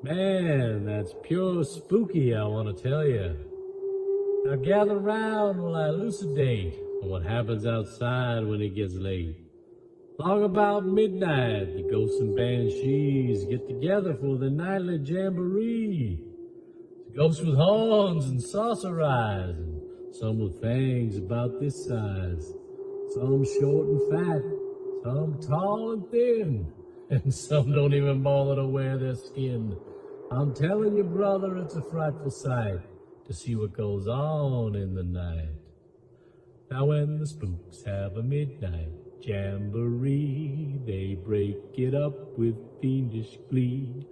Man, that's pure spooky, I want to tell you. Now gather round while I elucidate on what happens outside when it gets late. Long about midnight, the ghosts and banshees get together for the nightly jamboree. Ghosts with horns and saucer eyes, and some with fangs about this size. Some short and fat, some tall and thin, and some don't even bother to wear their skin. I'm telling you, brother, it's a frightful sight to see what goes on in the night. Now when the spooks have a midnight jamboree, they break it up with fiendish glee.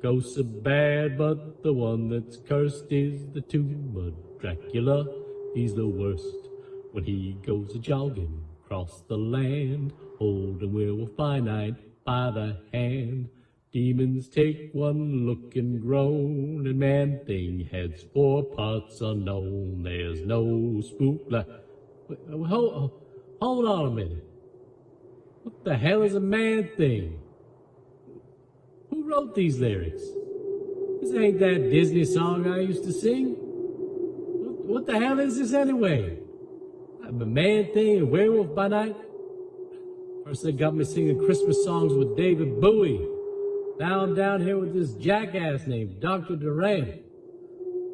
Ghosts are bad, but the one that's cursed is the tomb of Dracula. He's the worst when he goes a-jogging across the land, holding werewolf by night by the hand. Demons take one look and groan, and man-thing heads for parts unknown. There's no spook like... Hold on a minute. What the hell is a man-thing? Who wrote these lyrics? This ain't that Disney song I used to sing. What the hell is this anyway? I'm a man-thing, a werewolf by night? First they got me singing Christmas songs with David Bowie. Now I'm down here with this jackass named Dr. Durant,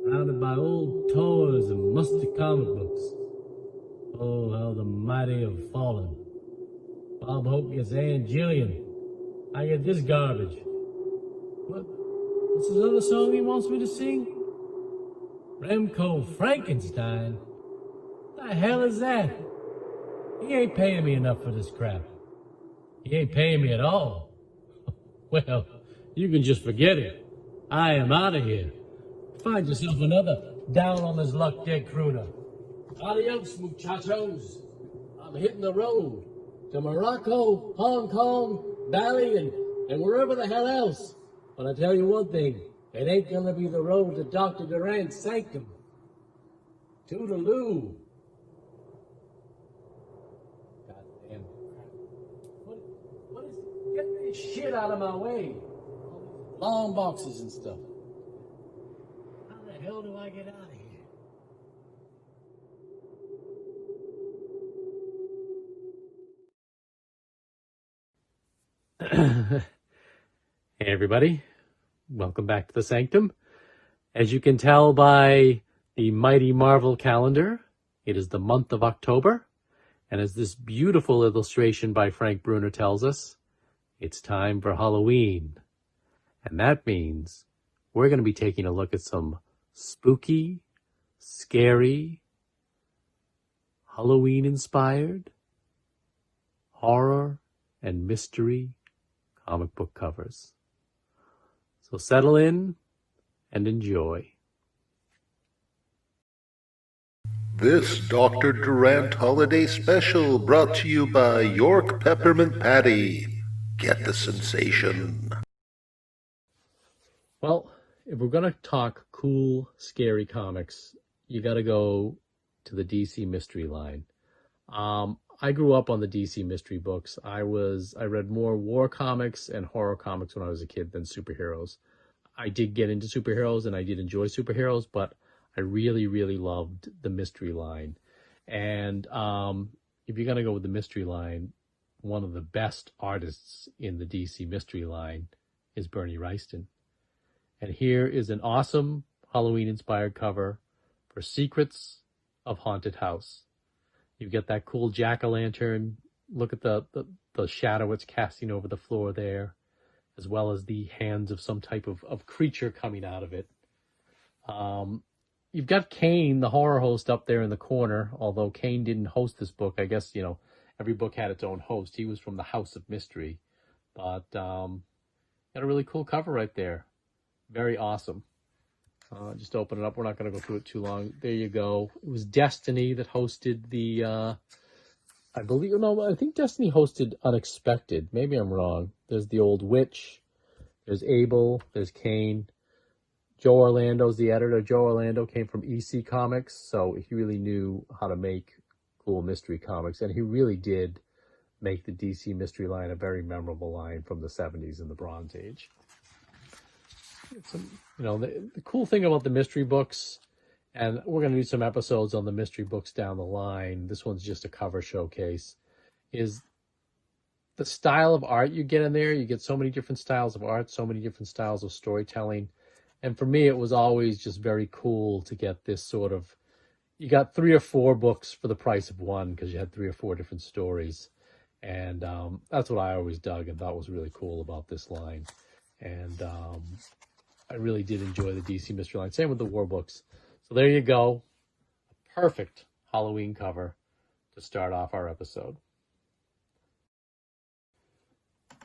surrounded by old toys and musty comic books. Oh, how the mighty have fallen. Bob Hope gets Ann Jillian. I get this garbage. What's this other song he wants me to sing? Remco Frankenstein? What the hell is that? He ain't paying me enough for this crap. He ain't paying me at all. Well, you can just forget it. I am out of here. Find yourself another down on his luck dead crooner. Adios, muchachos. I'm hitting the road to Morocco, Hong Kong, Bali, and wherever the hell else. But I tell you one thing, it ain't gonna be the road to Dr. Durant's Sanctum. Toodaloo. Goddamn crap. What is it? Get this shit out of my way. Long boxes and stuff. How the hell do I get out of here? Hey everybody, welcome back to the Sanctum. As you can tell by the mighty Marvel calendar, it is the month of October, and as this beautiful illustration by Frank Bruner tells us, it's time for Halloween. And that means we're going to be taking a look at some spooky, scary, Halloween-inspired, horror, and mystery comic book covers. So settle in and enjoy. This Dr. Durant holiday special brought to you by York Peppermint Patty. Get the sensation. Well, if we're going to talk cool, scary comics, you got to go to the DC Mystery line. I grew up on the DC Mystery books. I read more war comics and horror comics when I was a kid than superheroes. I did get into superheroes and I did enjoy superheroes, but I really, really loved the Mystery line. And if you're going to go with the Mystery line, one of the best artists in the DC Mystery line is Bernie Wrightson. And here is an awesome Halloween-inspired cover for Secrets of Haunted House. You get that cool jack-o'-lantern. Look at the shadow it's casting over the floor there, as well as the hands of some type of creature coming out of it. You've got Kane, the horror host, up there in the corner, although Kane didn't host this book. I guess, every book had its own host. He was from the House of Mystery. But got a really cool cover right there. Very awesome. Just open it up. We're not going to go through it too long. There you go. It was Destiny that hosted the, I think Destiny hosted Unexpected. Maybe I'm wrong. There's the old witch. There's Abel. There's Kane. Joe Orlando's the editor. Joe Orlando came from EC Comics, so he really knew how to make cool mystery comics. And he really did make the DC Mystery line a very memorable line from the 70s and the Bronze Age. The cool thing about the mystery books, and we're going to do some episodes on the mystery books down the line. This one's just a cover showcase. Is the style of art you get in there. You get so many different styles of art, so many different styles of storytelling. And for me, it was always just very cool to get this sort of, you got 3 or 4 books for the price of one because you had 3 or 4 different stories. And that's what I always dug and thought was really cool about this line. And I really did enjoy the DC Mystery line. Same with the war books. So there you go. A perfect Halloween cover to start off our episode.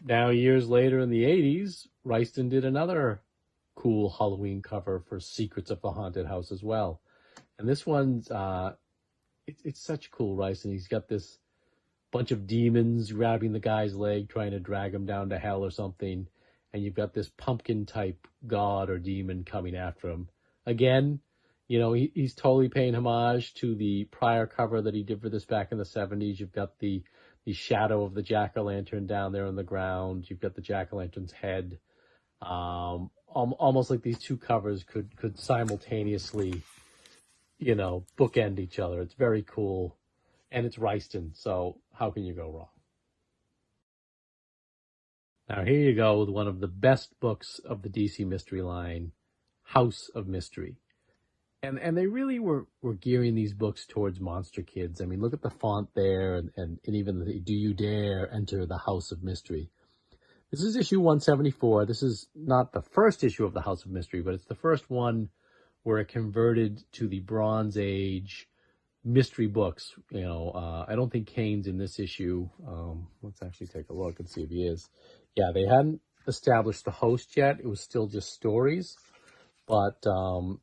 Now, years later in the 80s, Royston did another cool Halloween cover for Secrets of the Haunted House as well. And this one's, it's such cool Royston. He's got this bunch of demons grabbing the guy's leg, trying to drag him down to hell or something. And you've got this pumpkin-type god or demon coming after him. Again, he's totally paying homage to the prior cover that he did for this back in the 70s. You've got the shadow of the jack-o'-lantern down there on the ground. You've got the jack-o'-lantern's head. Almost like these two covers could simultaneously, bookend each other. It's very cool. And it's Royston, so how can you go wrong? Now here you go with one of the best books of the DC Mystery line, House of Mystery. And they really were gearing these books towards monster kids. I mean, look at the font there, and even the Do You Dare Enter the House of Mystery. This is issue 174. This is not the first issue of the House of Mystery, but it's the first one where it converted to the Bronze Age mystery books. I don't think Kane's in this issue. Let's actually take a look and see if he is. Yeah, they hadn't established the host yet. It was still just stories. But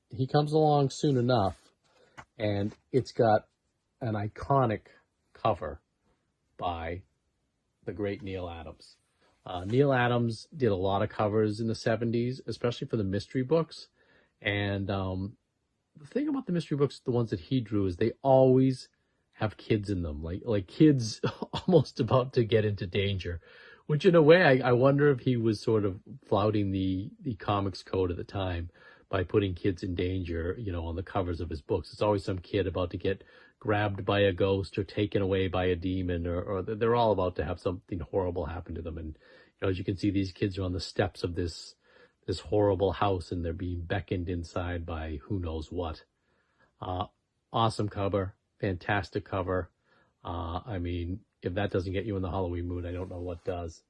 he comes along soon enough, and it's got an iconic cover by the great Neal Adams. Neal Adams did a lot of covers in the 70s, especially for the mystery books. And the thing about the mystery books, the ones that he drew, is they always have kids in them, like kids almost about to get into danger. Which in a way, I wonder if he was sort of flouting the comics code at the time by putting kids in danger, on the covers of his books. It's always some kid about to get grabbed by a ghost or taken away by a demon, or they're all about to have something horrible happen to them. And as you can see, these kids are on the steps of this horrible house, and they're being beckoned inside by who knows what. Awesome cover, fantastic cover. I mean, if that doesn't get you in the Halloween mood, I don't know what does.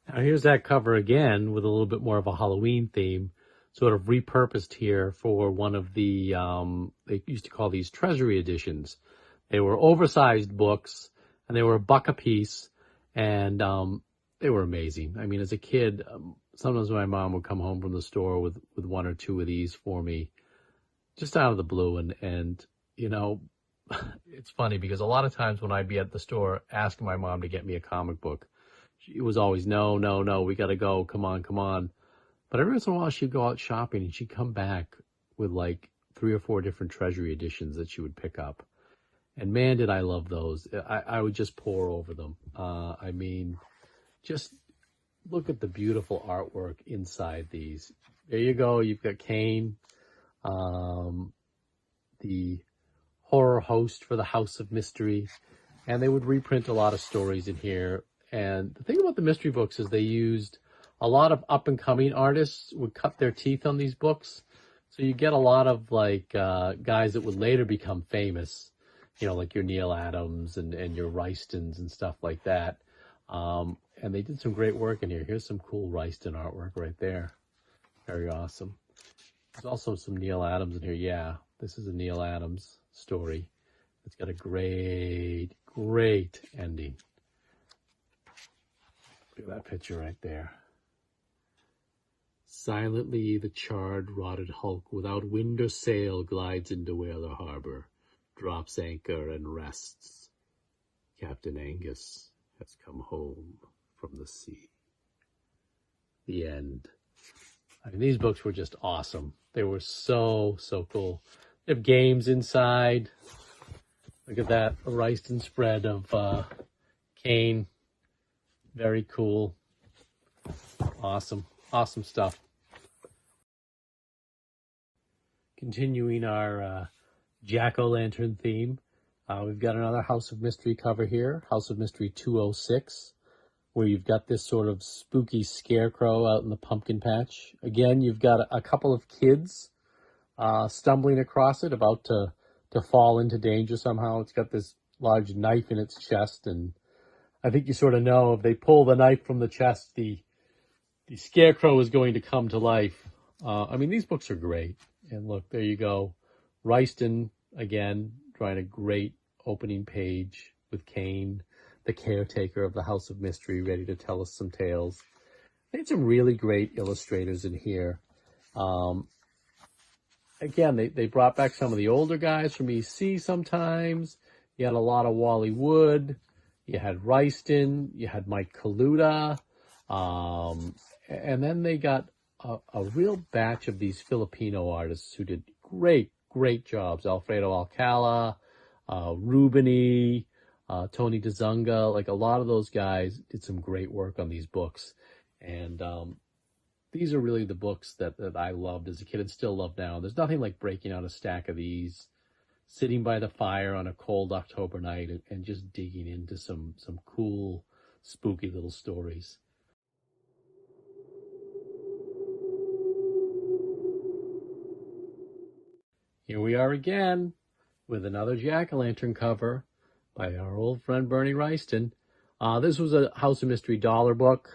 Now here's that cover again with a little bit more of a Halloween theme, sort of repurposed here for one of the, they used to call these treasury editions. They were oversized books, and they were $1 a piece, and they were amazing. I mean, as a kid, sometimes my mom would come home from the store with 1 or 2 of these for me, just out of the blue, and it's funny because a lot of times when I'd be at the store asking my mom to get me a comic book, it was always, no, we got to go. Come on. But every once in a while, she'd go out shopping and she'd come back with like 3 or 4 different treasury editions that she would pick up. And man, did I love those. I would just pore over them. I mean, just look at the beautiful artwork inside these. There you go. You've got Kane, the horror host for the House of Mystery. And they would reprint a lot of stories in here. And the thing about the mystery books is they used a lot of up-and-coming artists would cut their teeth on these books. So you get a lot of guys that would later become famous, like your Neal Adams and your Roystons and stuff like that. And they did some great work in here. Here's some cool Royston artwork right there. Very awesome. There's also some Neal Adams in here. Yeah, this is a Neal Adams story. It's got a great ending. Look at that picture right there. Silently the charred, rotted hulk without wind or sail glides into Whaler Harbor, drops anchor and rests. Captain Angus has come home from the sea. The end. I mean, these books were just awesome. They were so cool. They have games inside. Look at that, a Royston spread of Kane. Very cool. Awesome. Awesome stuff. Continuing our jack-o'-lantern theme, we've got another House of Mystery cover here, House of Mystery 206, where you've got this sort of spooky scarecrow out in the pumpkin patch. Again, you've got a couple of kids stumbling across it, about to fall into danger somehow. It's got this large knife in its chest, and I think you sort of know if they pull the knife from the chest, the scarecrow is going to come to life. I mean, these books are great. And look, there you go. Ryston, again, drawing a great opening page with Kane, the caretaker of the House of Mystery, ready to tell us some tales. They had some really great illustrators in here. Again, they brought back some of the older guys from EC sometimes. You had a lot of Wally Wood. You had Ryston. You had Mike Kaluta. And then they got a real batch of these Filipino artists who did great jobs. Alfredo Alcala, Rubini, Tony DeZunga. Like, a lot of those guys did some great work on these books. And these are really the books that I loved as a kid and still love now. There's nothing like breaking out a stack of these, sitting by the fire on a cold October night and just digging into some cool, spooky little stories. Here we are again with another jack-o'-lantern cover by our old friend Bernie Ryston. This was a House of Mystery dollar book.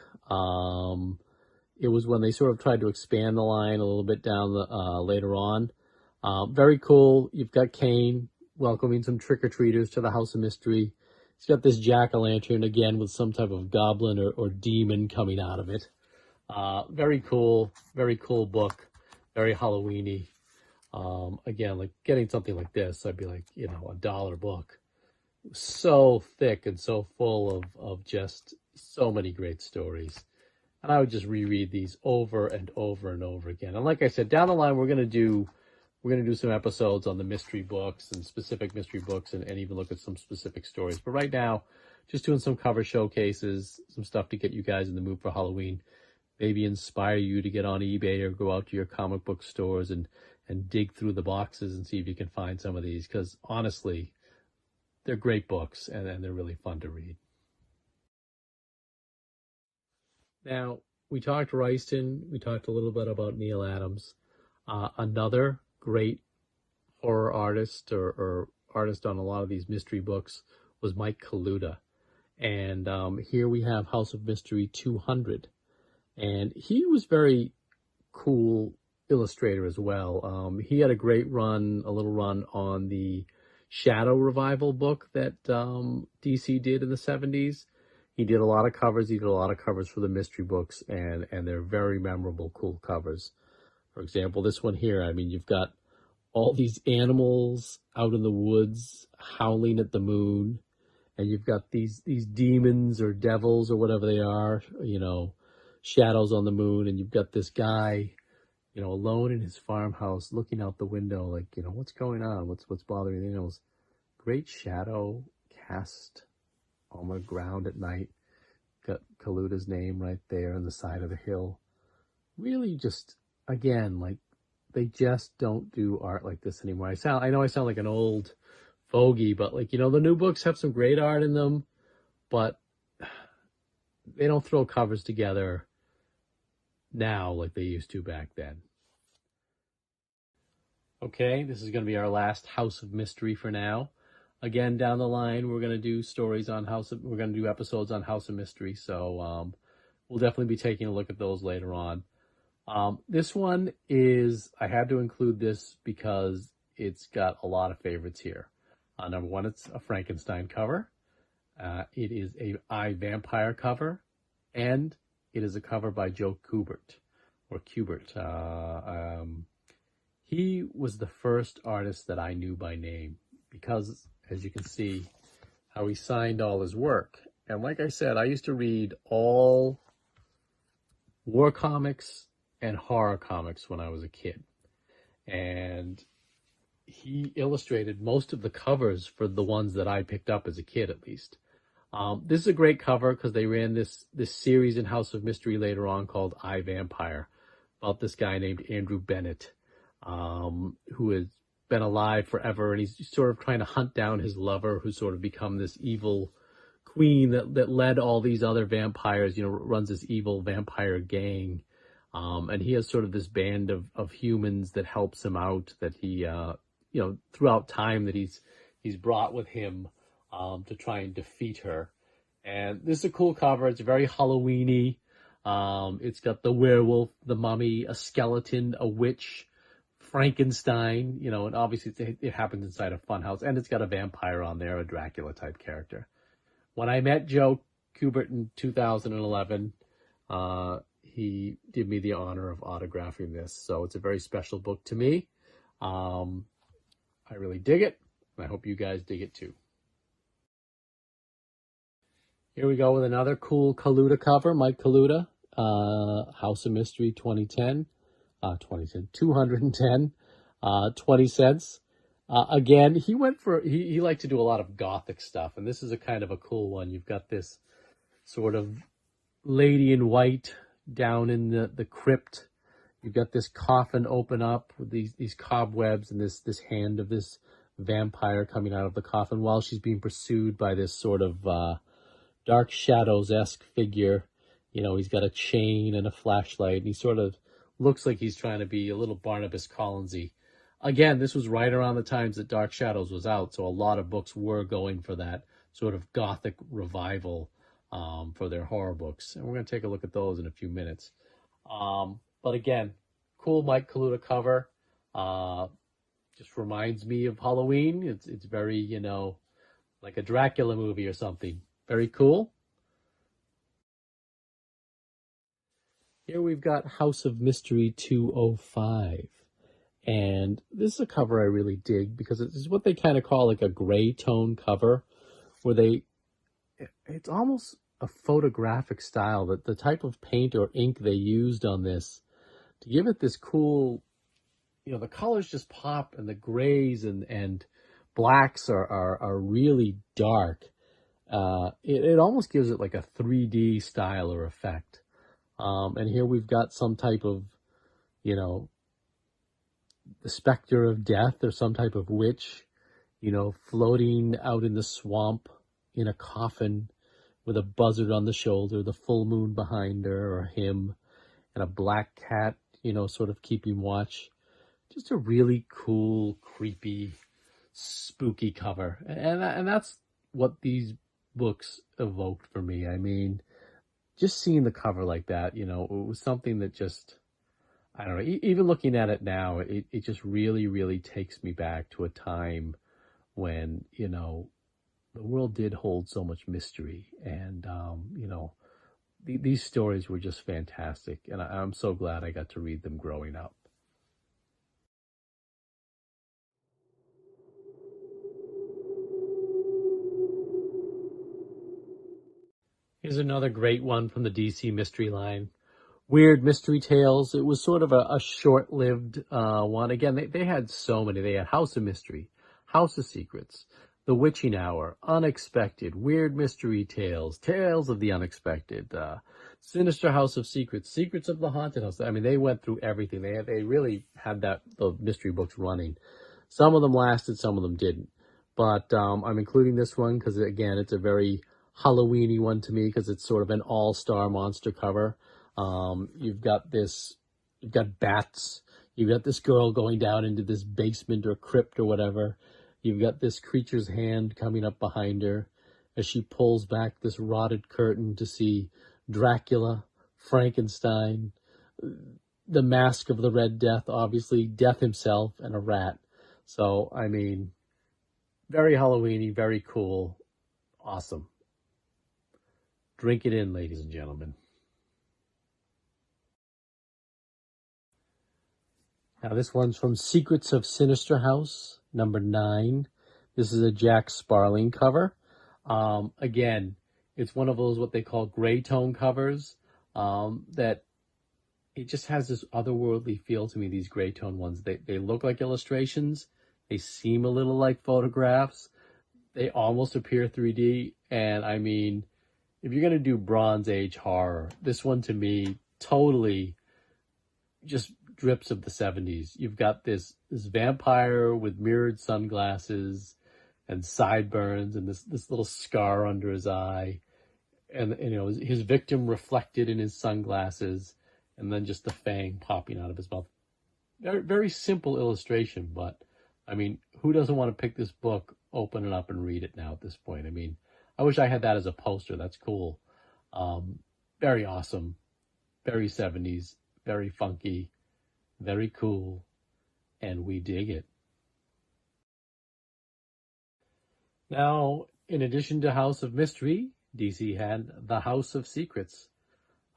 It was when they sort of tried to expand the line a little bit down later on. Very cool. You've got Kane welcoming some trick-or-treaters to the House of Mystery. He's got this jack-o'-lantern again with some type of goblin or demon coming out of it. Very cool book. Very Halloween-y. Again, like getting something like this, I'd be like, a dollar book. So thick and so full of just so many great stories. And I would just reread these over and over and over again. And like I said, down the line, we're gonna do some episodes on the mystery books and specific mystery books and even look at some specific stories. But right now, just doing some cover showcases, some stuff to get you guys in the mood for Halloween. Maybe inspire you to get on eBay or go out to your comic book stores and dig through the boxes and see if you can find some of these, because honestly, they're great books and they're really fun to read. Now, we talked Ryston, we talked a little bit about Neil Adams. Another great horror artist or artist on a lot of these mystery books was Mike Kaluta. And here we have House of Mystery 200. And he was very cool illustrator as well. He had a little run on the Shadow Revival book that DC did in the 70s. He did a lot of covers. He did a lot of covers for the mystery books, and they're very memorable, cool covers. For example, this one here, I mean, you've got all these animals out in the woods howling at the moon, and you've got these demons or devils or whatever they are, shadows on the moon, and you've got this guy, alone in his farmhouse looking out the window like, what's going on? What's bothering the animals? Great shadow cast on the ground at night. Got Kaluta's name right there on the side of the hill. Really just, again, like, they just don't do art like this anymore. I know I sound like an old fogey, but like, the new books have some great art in them, but they don't throw covers together now like they used to back then. Okay, this is going to be our last House of Mystery for now. Again, down the line, we're going to do we're going to do episodes on House of Mystery, so we'll definitely be taking a look at those later on. This one I had to include this because it's got a lot of favorites here. Number one, it's a Frankenstein cover. It is a iVampire cover, and it is a cover by Joe Kubert. He was the first artist that I knew by name because, as you can see, how he signed all his work. And like I said, I used to read all war comics and horror comics when I was a kid. And he illustrated most of the covers for the ones that I picked up as a kid, at least. This is a great cover because they ran this series in House of Mystery later on called I, Vampire, about this guy named Andrew Bennett, who has been alive forever, and he's sort of trying to hunt down his lover, who's sort of become this evil queen that led all these other vampires, runs this evil vampire gang. And he has sort of this band of humans that helps him out, that he, throughout time that he's brought with him to try and defeat her. And this is a cool cover. It's very Halloween-y. It's got the werewolf, the mummy, a skeleton, a witch, Frankenstein, and obviously it happens inside a funhouse. And it's got a vampire on there, a Dracula-type character. When I met Joe Kubert in 2011, he did me the honor of autographing this. So it's a very special book to me. I really dig it, and I hope you guys dig it too. Here we go with another cool Kaluta cover, Mike Kaluta, House of Mystery 2010, 210, 20 cents. Again, he liked to do a lot of gothic stuff, and this is a kind of a cool one. You've got this sort of lady in white down in the crypt. You've got this coffin open up with these cobwebs and this hand of this vampire coming out of the coffin while she's being pursued by this sort of Dark Shadows-esque figure. He's got a chain and a flashlight, and he sort of looks like he's trying to be a little Barnabas Collinsy. Again, this was right around the times that Dark Shadows was out, so a lot of books were going for that sort of gothic revival for their horror books. And we're going to take a look at those in a few minutes. But again, cool Mike Kaluta cover. Just reminds me of Halloween. It's very, like a Dracula movie or something. Very cool. Here we've got House of Mystery 205. And this is a cover I really dig because it's what they kind of call like a gray tone cover, where it's almost a photographic style, that the type of paint or ink they used on this to give it this cool, the colors just pop, and the grays and blacks are really dark. It almost gives it like a 3D style or effect. And here we've got some type of, the specter of death or some type of witch, floating out in the swamp in a coffin with a buzzard on the shoulder, the full moon behind her or him, and a black cat, sort of keeping watch. Just a really cool, creepy, spooky cover. And that's what these books evoked for me. I mean, just seeing the cover like that, it was something that just, I don't know, even looking at it now, it just really, really takes me back to a time when, the world did hold so much mystery. And, these stories were just fantastic. And I'm so glad I got to read them growing up. Here's another great one from the DC Mystery line. Weird Mystery Tales. It was sort of a short-lived one. Again, they had so many. They had House of Mystery, House of Secrets, The Witching Hour, Unexpected, Weird Mystery Tales, Tales of the Unexpected, Sinister House of Secrets, Secrets of the Haunted House. I mean, they went through everything. They really had the mystery books running. Some of them lasted, some of them didn't. But I'm including this one because, again, it's a very Halloween-y one to me because it's sort of an all-star monster cover. You've got bats. You've got this girl going down into this basement or crypt or whatever. You've got this creature's hand coming up behind her as she pulls back this rotted curtain to see Dracula, Frankenstein, the Mask of the Red Death, obviously, Death himself, and a rat. So, I mean, very Halloween-y, very cool, awesome. Drink it in, ladies and gentlemen. Now, this one's from Secrets of Sinister House, number 9. This is a Jack Sparling cover. Again, it's one of those what they call gray tone covers that it just has this otherworldly feel to me, these gray tone ones. They look like illustrations. They seem a little like photographs. They almost appear 3D. And I mean, if you're going to do Bronze Age horror, this one to me totally just drips of the 70s. You've got this vampire with mirrored sunglasses and sideburns and this little scar under his eye, and you know his victim reflected in his sunglasses, and then just the fang popping out of his mouth. Very, very simple illustration, but I mean, who doesn't want to pick this book, open it up, and read it now at this point? I mean, I wish I had that as a poster. That's cool. Very awesome, very 70s, very funky, very cool, and we dig it. Now, in addition to House of Mystery, DC had The House of Secrets.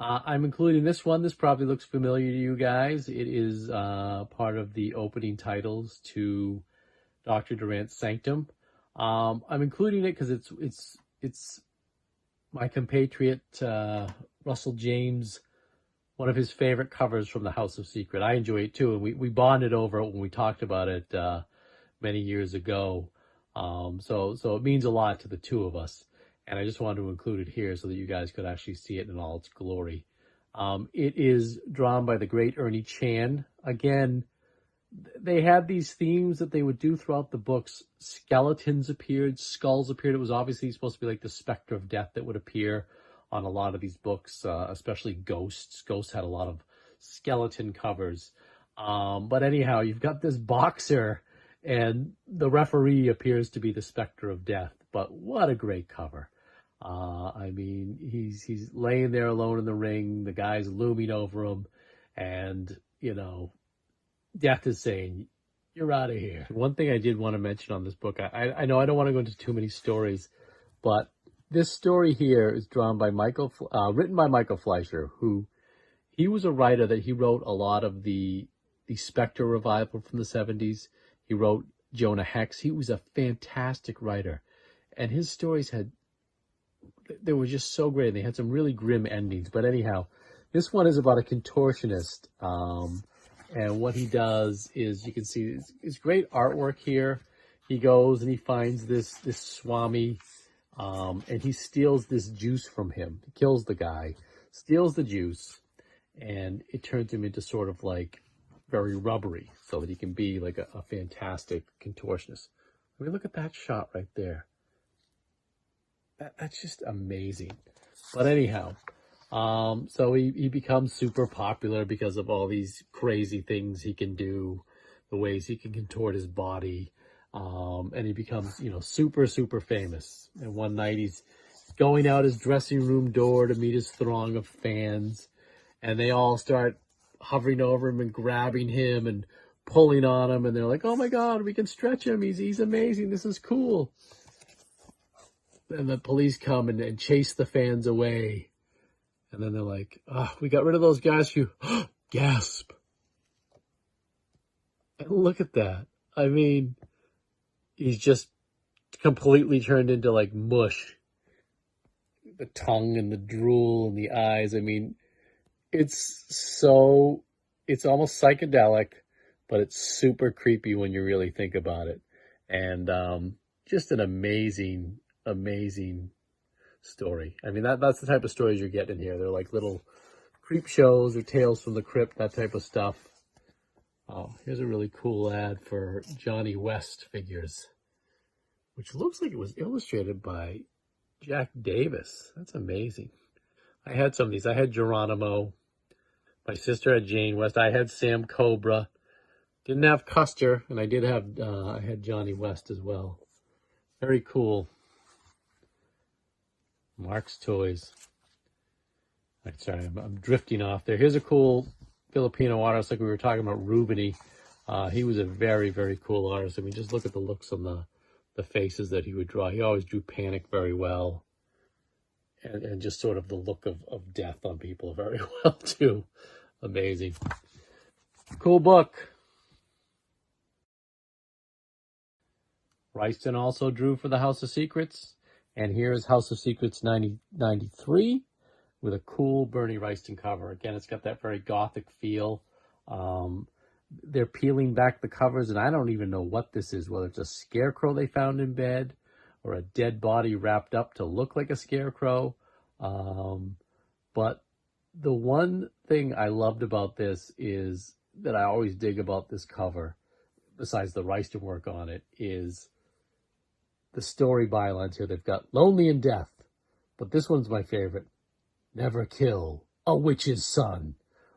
I'm including this one. This probably looks familiar to you guys. It is part of the opening titles to Dr. Durant's Sanctum. I'm including it because it's my compatriot Russell James, one of his favorite covers from the House of Secret. I enjoy it too, and we bonded over it when we talked about it many years ago. So it means a lot to the two of us, and I just wanted to include it here so that you guys could actually see it in all its glory. It is drawn by the great Ernie Chan. Again, they had these themes that they would do throughout the books. Skeletons appeared, skulls appeared. It was obviously supposed to be like the specter of death that would appear on a lot of these books, especially Ghosts. Ghosts had a lot of skeleton covers. But anyhow, you've got this boxer, and the referee appears to be the specter of death. But what a great cover. I mean, he's laying there alone in the ring. The guy's looming over him, and, you know, Death is saying, "You're out of here." One thing I did want to mention on this book, I know I don't want to go into too many stories, but this story here is written by Michael Fleischer, who he was a writer that he wrote a lot of the Spectre revival from the 70s. He wrote Jonah Hex. He was a fantastic writer, and his stories they were just so great. They had some really grim endings. But anyhow, this one is about a contortionist. And what he does is, you can see it's great artwork here. He goes and he finds this Swami, and he steals this juice from him. He kills the guy, steals the juice, and it turns him into sort of like very rubbery so that he can be like a fantastic contortionist. I mean, look at that shot right there. That's just amazing. But anyhow, so he becomes super popular because of all these crazy things he can do, the ways he can contort his body, and he becomes, you know, super, super famous. And one night he's going out his dressing room door to meet his throng of fans, and they all start hovering over him and grabbing him and pulling on him, and they're like, "Oh my God, we can stretch him. He's amazing. This is cool." And the police come and chase the fans away. And then they're like, "Oh, we got rid of those guys who," gasp. And look at that. I mean, he's just completely turned into like mush. The tongue and the drool and the eyes. I mean, it's almost psychedelic, but it's super creepy when you really think about it. And just an amazing story. I mean, that's the type of stories you're getting here. They're like little creep shows or Tales from the Crypt, that type of stuff. Oh, here's a really cool ad for Johnny West figures, which looks like it was illustrated by Jack Davis. That's amazing. I had some of these. I had Geronimo. My sister had Jane West. I had Sam Cobra. Didn't have Custer, and I had Johnny West as well. Very cool. Mark's Toys. All right, sorry, I'm drifting off there. Here's a cool Filipino artist, like we were talking about, Rubini. He was a very, very cool artist. I mean, just look at the looks on the faces that he would draw. He always drew panic very well. And just sort of the look of death on people very well, too. Amazing. Cool book. Ryston also drew for the House of Secrets. And here's House of Secrets 93 with a cool Bernie Wrightson cover. Again, it's got that very gothic feel. They're peeling back the covers, and I don't even know what this is, whether it's a scarecrow they found in bed or a dead body wrapped up to look like a scarecrow. But the one thing I loved about this is that I always dig about this cover, besides the Reister work on it, is the story bylines here. They've got Lonely in Death, but this one's my favorite. Never kill a witch's son.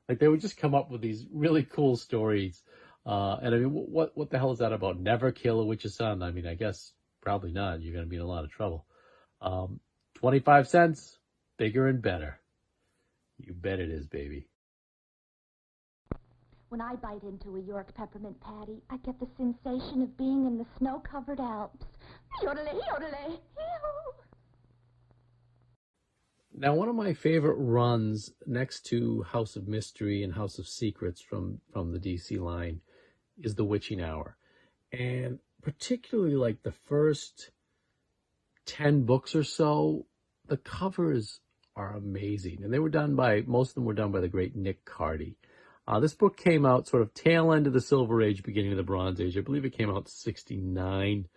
Like, they would just come up with these really cool stories. And I mean, what the hell is that about? Never kill a witch's son. I mean, I guess probably not. You're going to be in a lot of trouble. 25 cents, bigger and better. You bet it is, baby. When I bite into a York Peppermint Patty, I get the sensation of being in the snow-covered Alps. Yodelay, yodelay, yoo. Now, one of my favorite runs next to House of Mystery and House of Secrets from the DC line is The Witching Hour. And particularly like the first 10 books or so, the covers are amazing. And they were done by, most of them were done by the great Nick Cardy. This book came out sort of tail end of the Silver Age, beginning of the Bronze Age. I believe it came out in 1969.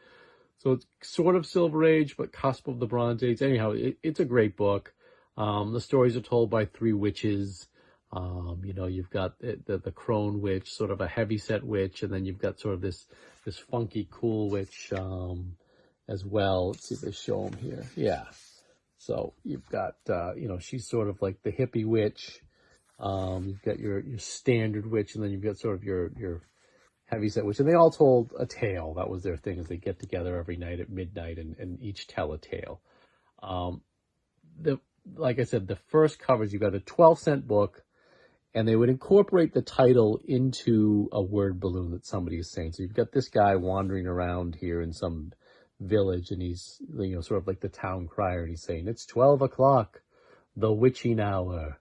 So it's sort of Silver Age, but cusp of the Bronze Age. Anyhow, it's a great book. The stories are told by three witches. You've got the crone witch, sort of a heavyset witch, and then you've got sort of this funky, cool witch as well. Let's see if they show them here. Yeah. So you've got, she's sort of like the hippie witch. You've got your standard witch, and then you've got sort of your heavyset witch. And they all told a tale. That was their thing, is they get together every night at midnight and each tell a tale. Like I said, the first covers, you got a 12-cent book, and they would incorporate the title into a word balloon that somebody is saying. So you've got this guy wandering around here in some village, and he's, sort of like the town crier, and he's saying, "It's 12 o'clock, the witching hour."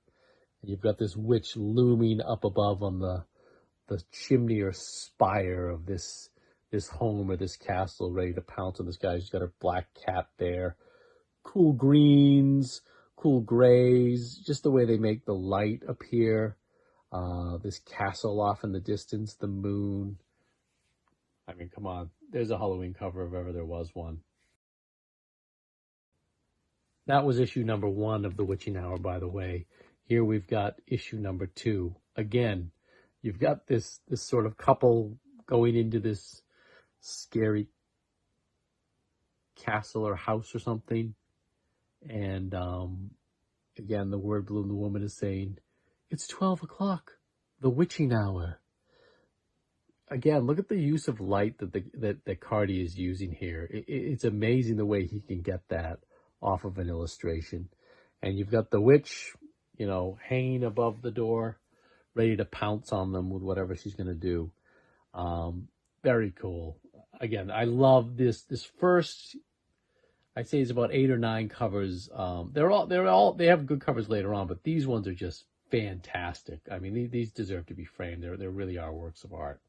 And you've got this witch looming up above on the chimney or spire of this home or this castle, ready to pounce on this guy. She's got her black cat there. Cool greens, cool grays, just the way they make the light appear. This castle off in the distance, the moon. I mean, come on. There's a Halloween cover if ever there was one. That was issue number 1 of The Witching Hour, by the way. Here we've got issue number 2. Again, you've got this sort of couple going into this scary castle or house or something. And again, the word balloon, the woman is saying, "It's 12 o'clock, the witching hour." Again, look at the use of light that Cardy is using here. It's amazing the way he can get that off of an illustration. And you've got the witch, hanging above the door, ready to pounce on them with whatever she's going to do. Very cool. Again, I love this first, I'd say it's about 8 or 9 covers. They have good covers later on, but these ones are just fantastic. I mean, these deserve to be framed. They really are works of art.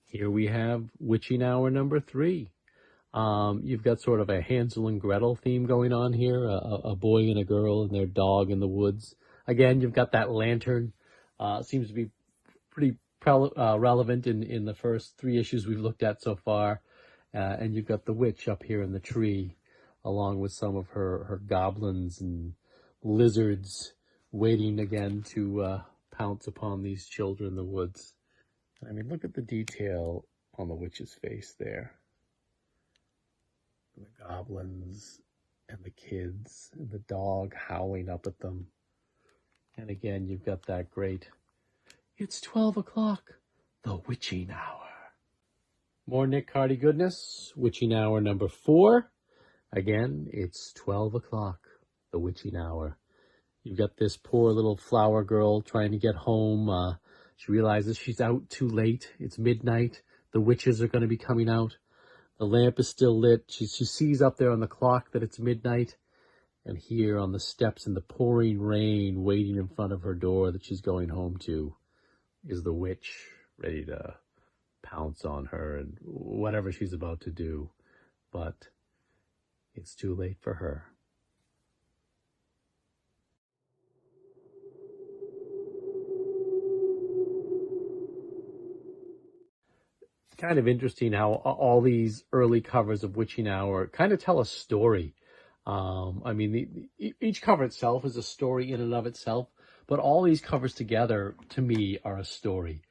Here we have Witching Hour number 3. You've got sort of a Hansel and Gretel theme going on here, a boy and a girl and their dog in the woods. Again, you've got that lantern. Seems to be pretty relevant in the first 3 issues we've looked at so far. And you've got the witch up here in the tree, along with some of her goblins and lizards waiting again to pounce upon these children in the woods. I mean, look at the detail on the witch's face there. The goblins and the kids and the dog howling up at them. And again, you've got that great, "It's 12 o'clock, the witching hour." More Nick Cardy goodness. Witching Hour number 4. Again, it's 12 o'clock, the witching hour. You've got this poor little flower girl trying to get home. She realizes she's out too late. It's midnight. The witches are going to be coming out. The lamp is still lit. She sees up there on the clock that it's midnight. And here on the steps in the pouring rain, waiting in front of her door that she's going home to, is the witch, ready to pounce on her and whatever she's about to do. But it's too late for her. kind of interesting how all these early covers of Witching Hour kind of tell a story. I mean, each cover itself is a story in and of itself, but all these covers together, to me, are a story.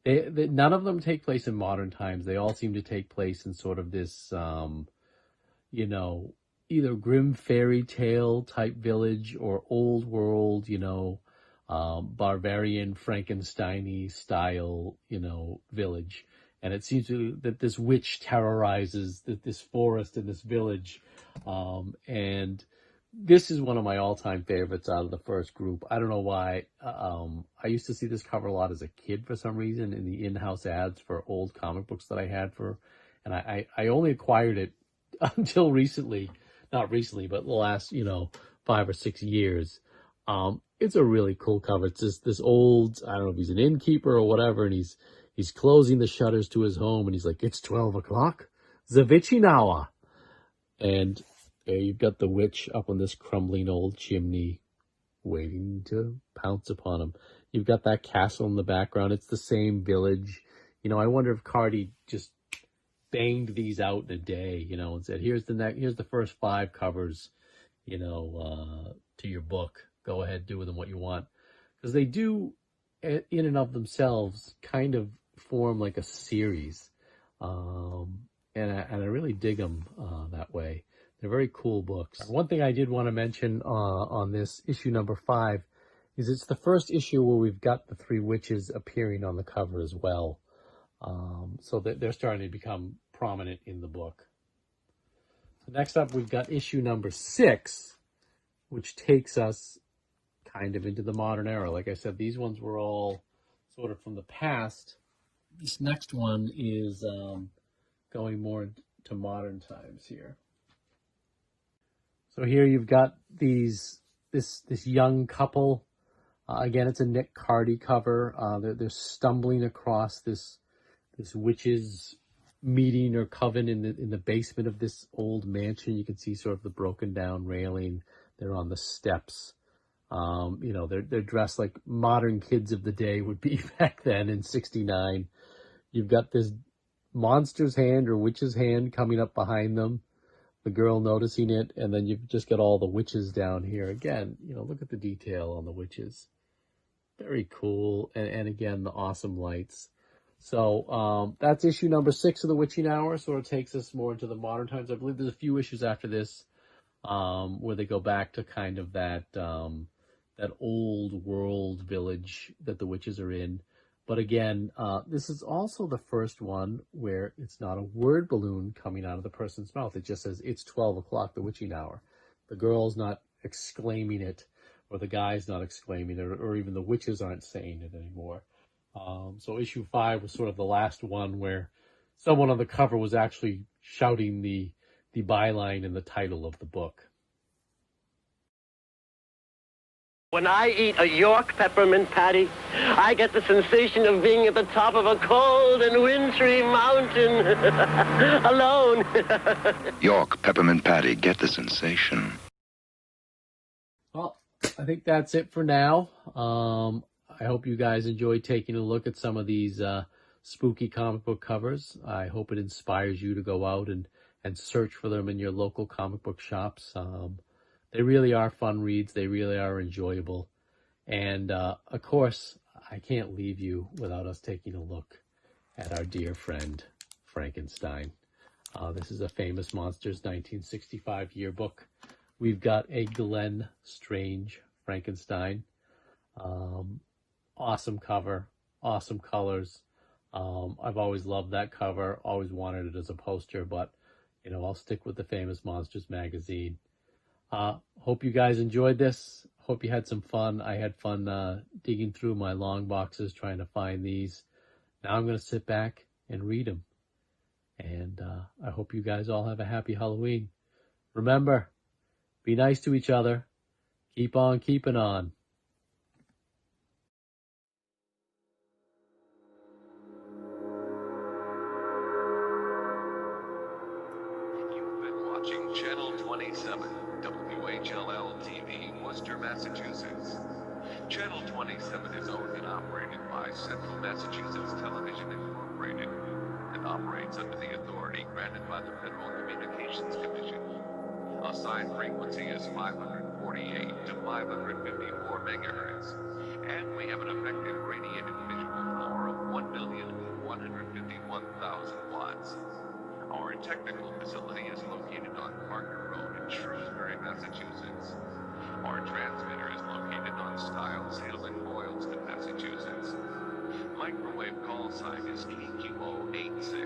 None of them take place in modern times. They all seem to take place in sort of this, you know, either grim fairy tale type village or old world, you know, barbarian Frankenstein-y style, you know, village. And it seems that this witch terrorizes this forest and this village. And this is one of my all-time favorites out of the first group. I don't know why. I used to see this cover a lot as a kid for some reason in the in-house ads for old comic books that I had and I only acquired it until recently. Not recently, but the last, you know, 5 or 6 years. It's a really cool cover. It's just this old, I don't know if he's an innkeeper or whatever, and he's closing the shutters to his home, and he's like, it's 12 o'clock. Zavicinawa. And there you've got the witch up on this crumbling old chimney, waiting to pounce upon him. You've got that castle in the background. It's the same village. You know, I wonder if Cardi just banged these out in a day, you know, and said, here's the first 5 covers, you know, to your book. Go ahead, do with them what you want. Because they do, in and of themselves, kind of form like a series. And I really dig them that way. They're very cool books. One thing I did want to mention on this issue number 5 is it's the first issue where we've got the 3 witches appearing on the cover as well. So that they're starting to become prominent in the book. So next up, we've got issue number 6, which takes us kind of into the modern era. Like I said, these ones were all sort of from the past. This next one is going more to modern times here. So here you've got this young couple. Again, it's a Nick Cardy cover. They're stumbling across this witch's meeting or coven in the basement of this old mansion. You can see sort of the broken down railing. They're on the steps. You know, they're dressed like modern kids of the day would be back then in '69. You've got this monster's hand or witch's hand coming up behind them. The girl noticing it, and then you've just got all the witches down here. Again, you know, look at the detail on the witches. Very cool. And again, the awesome lights. So that's issue number 6 of the Witching Hour. Sort of takes us more into the modern times. I believe there's a few issues after this where they go back to kind of that old world village that the witches are in. But again, this is also the first one where it's not a word balloon coming out of the person's mouth. It just says, it's 12 o'clock, the witching hour. The girl's not exclaiming it, or the guy's not exclaiming it, or even the witches aren't saying it anymore. So issue 5 was sort of the last one where someone on the cover was actually shouting the byline and the title of the book. When I eat a York Peppermint Patty, I get the sensation of being at the top of a cold and wintry mountain, alone. York Peppermint Patty, get the sensation. Well, I think that's it for now. I hope you guys enjoyed taking a look at some of these spooky comic book covers. I hope it inspires you to go out and search for them in your local comic book shops. They really are fun reads. They really are enjoyable. And, of course, I can't leave you without us taking a look at our dear friend, Frankenstein. This is a Famous Monsters 1965 yearbook. We've got a Glenn Strange Frankenstein. Awesome cover, awesome colors. I've always loved that cover, always wanted it as a poster, but, you know, I'll stick with the Famous Monsters magazine. Hope you guys enjoyed this. Hope you had some fun. I had fun digging through my long boxes trying to find these. Now I'm going to sit back and read them. And I hope you guys all have a happy Halloween. Remember, be nice to each other. Keep on keeping on. You've been watching Channel 27, WHLL-TV, Worcester, Massachusetts. Channel 27 is owned and operated by Central Massachusetts Television Incorporated, and operates under the authority granted by the Federal Communications Commission. Assigned frequency is 548 to 554 megahertz, and we have an effective radiated visual power of 1,151,000 watts. Our technical facility is located on Parker Road in Shrewsbury, Massachusetts. Our transmitter is located on Stiles Hill in Boylston, Massachusetts. Microwave call sign is KQO86.